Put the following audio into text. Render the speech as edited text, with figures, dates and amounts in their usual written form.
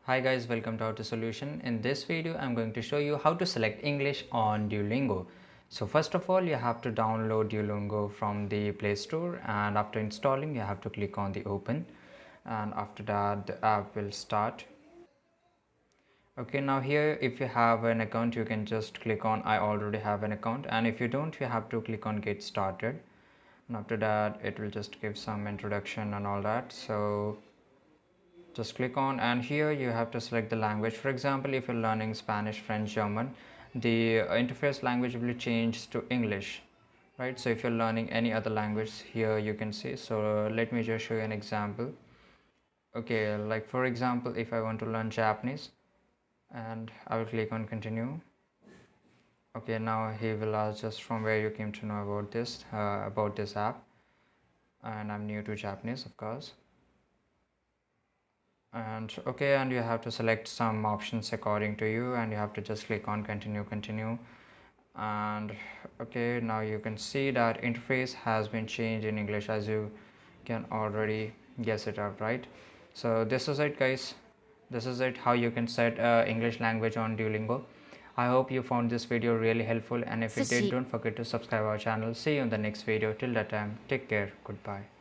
Hi guys, welcome to How to Solution. In this video, I'm going to show you how to select English on Duolingo. So first of all, you have to download Duolingo from the Play Store, and after installing, you have to click on the open, and after that the app will start. Okay, now here if you have an account, you can just click on I already have an account, and if you don't, you have to click on get started, and after that it will just give some introduction and all that. So just click on, and here you have to select the language. For example, if you're learning Spanish, French, German, the interface language will change to English, right? So if you're learning any other language, here you can see. So let me just show you an example. Okay, like for example, if I want to learn Japanese, and I will click on continue. Okay, now he will ask just from where you came to know about this app, and I'm new to Japanese, of course. And okay, and you have to select some options according to you, and you have to just click on continue. And okay, now you can see that interface has been changed in English, as you can already guess it out, right? So this is it, guys. This is it, how you can set English language on Duolingo. I hope you found this video really helpful, and if you did, don't forget to subscribe our channel. See you in the next video. Till that time, take care. Goodbye.